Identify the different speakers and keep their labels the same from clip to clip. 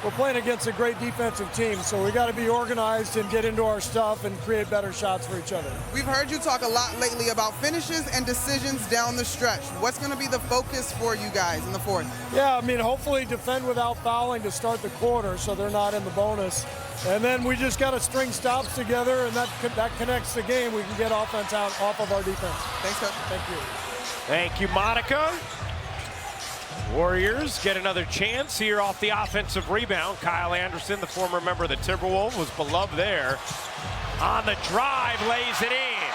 Speaker 1: we're playing against a great defensive team, so we got to be organized and get into our stuff and create better shots for each other.
Speaker 2: We've heard you talk a lot lately about finishes and decisions down the stretch. What's going to be the focus for you guys in the fourth?
Speaker 1: Yeah, I mean, hopefully defend without fouling to start the quarter so they're not in the bonus. And then we just got to string stops together, and that connects the game. We can get offense out off of our defense.
Speaker 2: Thanks, Coach.
Speaker 1: Thank you.
Speaker 3: Thank you, Monica. Warriors get another chance here off the offensive rebound. Kyle Anderson, the former member of the Timberwolves, was beloved there. On the drive, lays it in.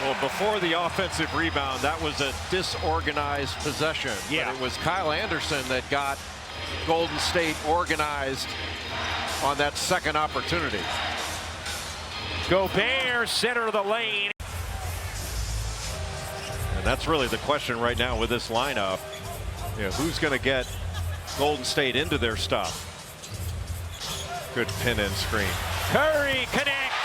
Speaker 4: Well, before the offensive rebound, that was a disorganized possession.
Speaker 3: Yeah.
Speaker 4: But it was Kyle Anderson that got Golden State organized on that second opportunity.
Speaker 3: Gobert, center of the lane.
Speaker 4: And that's really the question right now with this lineup. You know, who's going to get Golden State into their stuff? Good pin and screen.
Speaker 3: Curry connects.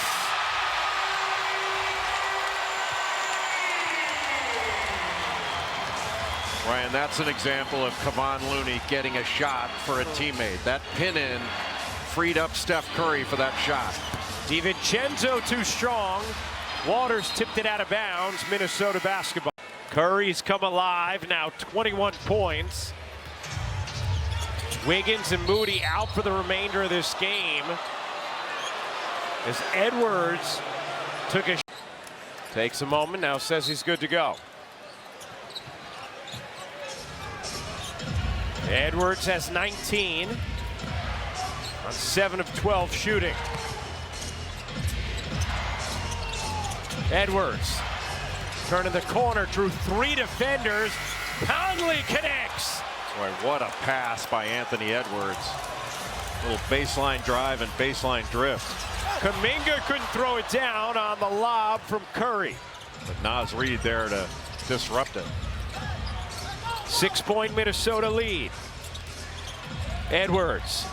Speaker 4: Ryan, that's an example of Kevon Looney getting a shot for a teammate. That pin in freed up Steph Curry for that shot.
Speaker 3: DiVincenzo too strong. Waters tipped it out of bounds. Minnesota basketball. Curry's come alive now, 21 points. Wiggins and Moody out for the remainder of this game as Edwards takes a moment, now says he's good to go. Edwards has 19 on 7 of 12 shooting. Edwards turning the corner, drew 3 defenders. Conley connects.
Speaker 4: Boy, what a pass by Anthony Edwards. Little baseline drive and baseline drift.
Speaker 3: Kuminga couldn't throw it down on the lob from Curry.
Speaker 4: But Naz Reid there to disrupt it.
Speaker 3: 6-point Minnesota lead. Edwards.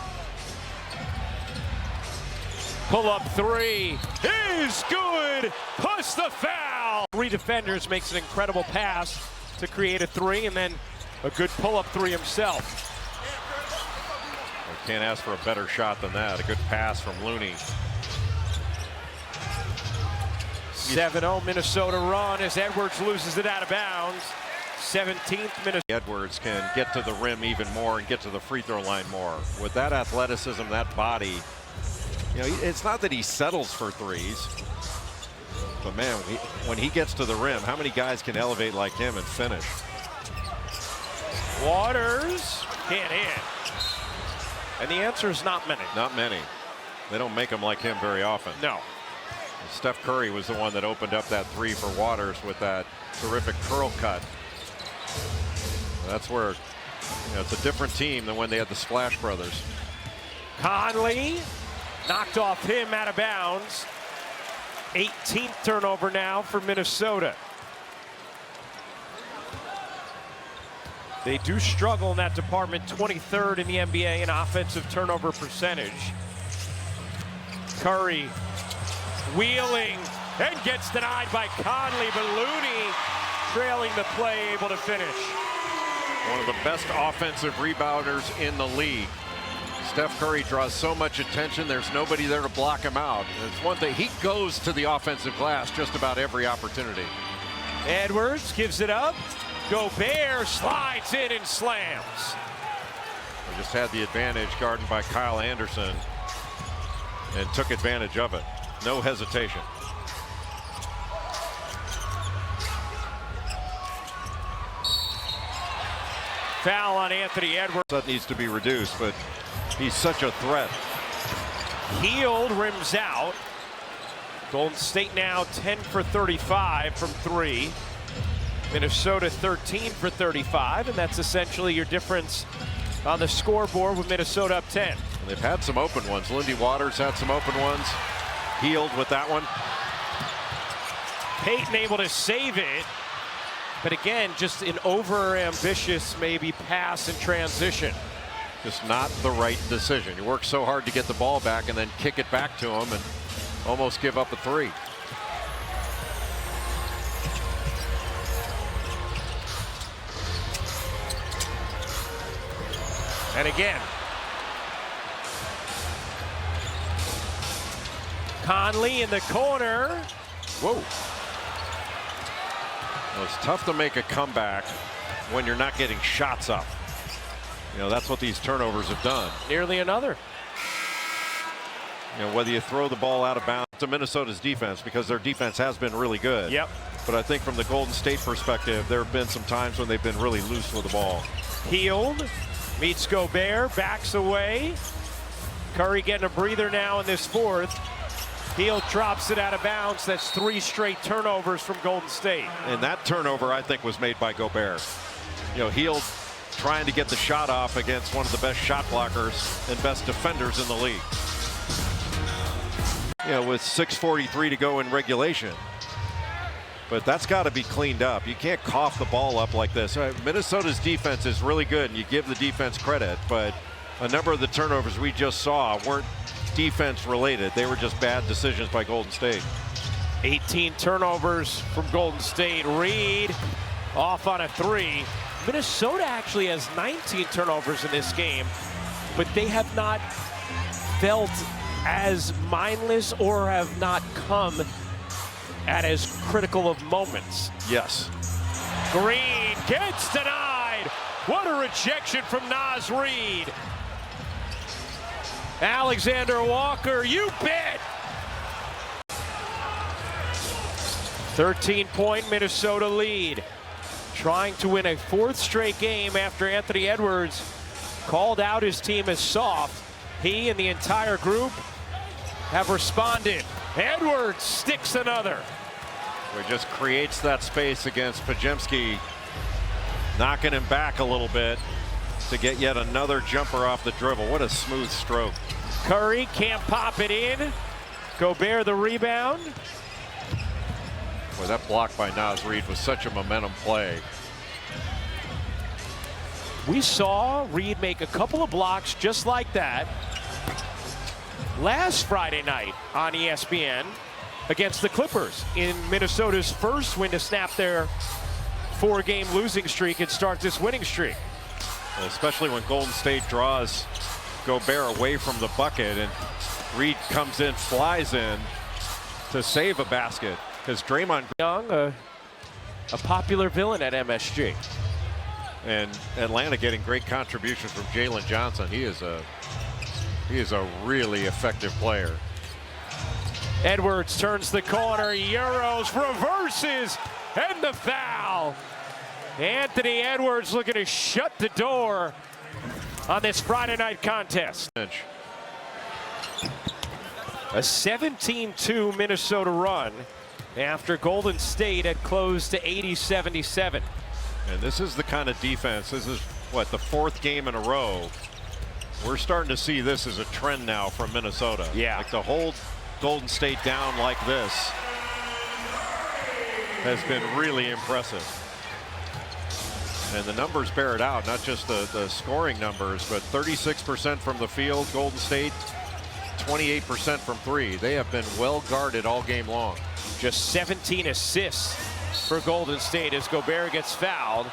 Speaker 3: Pull up 3 is good. Push the foul. 3 defenders, makes an incredible pass to create a 3, and then a good pull up 3 himself.
Speaker 4: You can't ask for a better shot than that. A good pass from Looney.
Speaker 3: 7-0 Minnesota run as Edwards loses it out of bounds. 17th Minnesota.
Speaker 4: Edwards can get to the rim even more and get to the free throw line more. With that athleticism, that body, you know, it's not that he settles for threes, but man, when he gets to the rim, how many guys can elevate like him and finish?
Speaker 3: Waters can't hit. And the answer is not many.
Speaker 4: Not many. They don't make them like him very often.
Speaker 3: No.
Speaker 4: Steph Curry was the one that opened up that 3 for Waters with that terrific curl cut. That's where, you know, it's a different team than when they had the Splash Brothers.
Speaker 3: Conley knocked off him out of bounds. 18th turnover now for Minnesota. They do struggle in that department, 23rd in the NBA in offensive turnover percentage. Curry wheeling and gets denied by Conley, but Looney trailing the play, able to finish.
Speaker 4: One of the best offensive rebounders in the league. Steph Curry draws so much attention, there's nobody there to block him out. It's one thing, he goes to the offensive glass just about every opportunity.
Speaker 3: Edwards gives it up. Gobert slides in and slams.
Speaker 4: They just had the advantage guarded by Kyle Anderson and took advantage of it. No hesitation.
Speaker 3: Foul on Anthony Edwards.
Speaker 4: That needs to be reduced, but he's such a threat.
Speaker 3: Hield rims out. Golden State now 10 for 35 from 3. Minnesota 13 for 35, and that's essentially your difference on the scoreboard with Minnesota up 10.
Speaker 4: And they've had some open ones. Lindy Waters had some open ones. Hield with that one.
Speaker 3: Payton able to save it, but again, just an over-ambitious maybe pass in transition.
Speaker 4: Just not the right decision. You work so hard to get the ball back and then kick it back to him and almost give up a 3.
Speaker 3: And again. Conley in the corner. Whoa.
Speaker 4: Well, it's tough to make a comeback when you're not getting shots up. You know, that's what these turnovers have done.
Speaker 3: Nearly another.
Speaker 4: You know, whether you throw the ball out of bounds to Minnesota's defense, because their defense has been really good.
Speaker 3: Yep.
Speaker 4: But I think from the Golden State perspective, there have been some times when they've been really loose with the ball.
Speaker 3: Hield meets Gobert, backs away. Curry getting a breather now in this fourth. Hield drops it out of bounds. That's 3 straight turnovers from Golden State.
Speaker 4: And that turnover, I think, was made by Gobert. You know, Hield trying to get the shot off against one of the best shot blockers and best defenders in the league. You know, with 6:43 to go in regulation. But that's got to be cleaned up. You can't cough the ball up like this. Minnesota's defense is really good, and you give the defense credit, but a number of the turnovers we just saw weren't defense related. They were just bad decisions by Golden State.
Speaker 3: 18 turnovers from Golden State. Reed off on a 3. Minnesota actually has 19 turnovers in this game, but they have not felt as mindless or have not come at as critical of moments.
Speaker 4: Yes.
Speaker 3: Green gets denied. What a rejection from Naz Reid. Alexander Walker, you bet. 13-point Minnesota lead. Trying to win a 4th straight game after Anthony Edwards called out his team as soft. He and the entire group have responded. Edwards sticks another.
Speaker 4: It just creates that space against Podziemski, knocking him back a little bit to get yet another jumper off the dribble. What a smooth stroke.
Speaker 3: Curry can't pop it in. Gobert the rebound.
Speaker 4: Boy, that block by Naz Reid was such a momentum play.
Speaker 3: We saw Reid make a couple of blocks just like that last Friday night on ESPN against the Clippers in Minnesota's first win to snap their 4-game losing streak and start this winning streak.
Speaker 4: Well, especially when Golden State draws Gobert away from the bucket and Reid comes in, flies in to save a basket, because Draymond
Speaker 3: Young, a popular villain at MSG.
Speaker 4: And Atlanta getting great contributions from Jalen Johnson. He is a really effective player.
Speaker 3: Edwards turns the corner, Euros reverses, and the foul. Anthony Edwards looking to shut the door on this Friday night contest. A 17-2 Minnesota run after Golden State had closed to 80-77.
Speaker 4: And this is the kind of defense. This is what, the 4th game in a row. We're starting to see this as a trend now from Minnesota.
Speaker 3: Yeah.
Speaker 4: Like, to hold Golden State down like this has been really impressive. And the numbers bear it out, not just the scoring numbers, but 36% from the field, Golden State, 28% from 3. They have been well guarded all game long.
Speaker 3: Just 17 assists for Golden State as Gobert gets fouled.